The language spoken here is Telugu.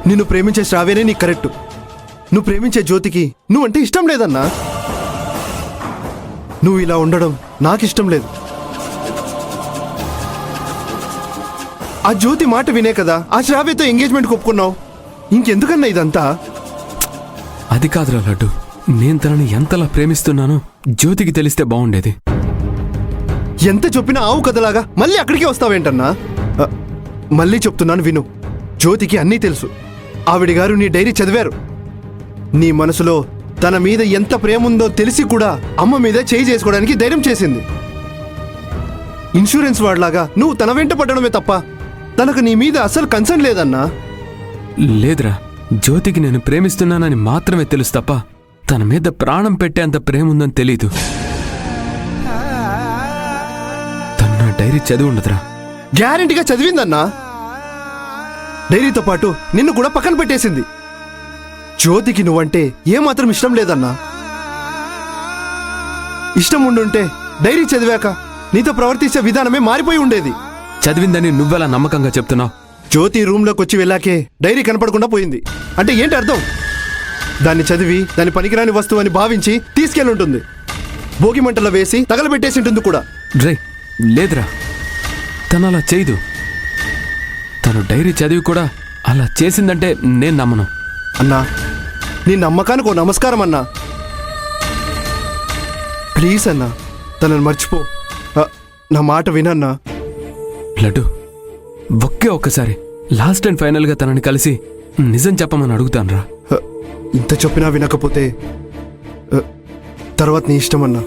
నిన్ను ప్రేమించే శ్రావ్యనే నీకు కరెక్ట్. నువ్వు ప్రేమించే జ్యోతికి నువ్వంటే ఇష్టం లేదన్నా. నువ్వు ఇలా ఉండడం నాకు ఇష్టం లేదు. ఆ జ్యోతి మాట వినే కదా ఆ శ్రావ్యతో ఎంగేజ్మెంట్ ఒప్పుకున్నావు. ఇంకెందుకన్నా ఇదంతా? అది కాదురా లడ్డు, నేను తనని ఎంతలా ప్రేమిస్తున్నానో జ్యోతికి తెలిస్తే బాగుండేది. ఎంత చెప్పినా ఆవు కథలాగా మళ్ళీ అక్కడికే వస్తావేంటన్నా? మళ్ళీ చెప్తున్నాను విను. జ్యోతికి అన్నీ తెలుసు. ఆవిడ గారు నీ డైరీ చదివారు. నీ మనసులో తన మీద ఎంత ప్రేమ ఉందో తెలిసి కూడా అమ్మ మీద చేయి చేసుకోవడానికి ధైర్యం చేసింది. ఇన్సూరెన్స్ వాడిలాగా నువ్వు తన వెంట పడడమే తప్ప తనకు నీ మీద అసలు కన్సర్న్ లేదన్నా. లేదురా, జ్యోతికి నేను ప్రేమిస్తున్నానని మాత్రమే తెలుసు తప్ప తన మీద ప్రాణం పెట్టేంత ప్రేమ ఉందని తెలీదు. తను నా డైరీ చదివి ఉండదురా. గ్యారెంటీగా చదివిందన్నా. డైరీతో పాటు నిన్ను కూడా పక్కన పెట్టేసింది. జ్యోతికి నువ్వంటే ఏమాత్రం ఇష్టం లేదన్నా. ఇష్టం ఉండుంటే డైరీ చదివాక నీతో ప్రవర్తించే విధానమే మారిపోయి ఉండేది. చదివిందని నువ్వెలా నమ్మకంగా చెప్తున్నావు? జ్యోతి రూమ్లోకి వచ్చి వెళ్ళాకే డైరీ కనపడకుండా పోయింది అంటే ఏంటి అర్థం? దాన్ని చదివి దాని పనికిరాని వస్తువు అని భావించి తీసుకెళ్ళుంటుంది. భోగి మంటలో వేసి తగలబెట్టేసి ఉంటుంది కూడా. రే లేదురా, తను అలా చేయదు. తను డైరీ చదివి కూడా అలా చేసిందంటే నేను నమ్మను. అన్నా, నీ నమ్మకానికి ఓ నమస్కారం అన్నా. ప్లీజ్ అన్నా, తనని మర్చిపో. నా మాట వినన్నా. లడ్డు, ఒక్కసారి లాస్ట్ అండ్ ఫైనల్గా తనని కలిసి నిజం చెప్పమని అడుగుతానురా. ఇంత చెప్పినా వినకపోతే తర్వాత నీ ఇష్టమన్నా.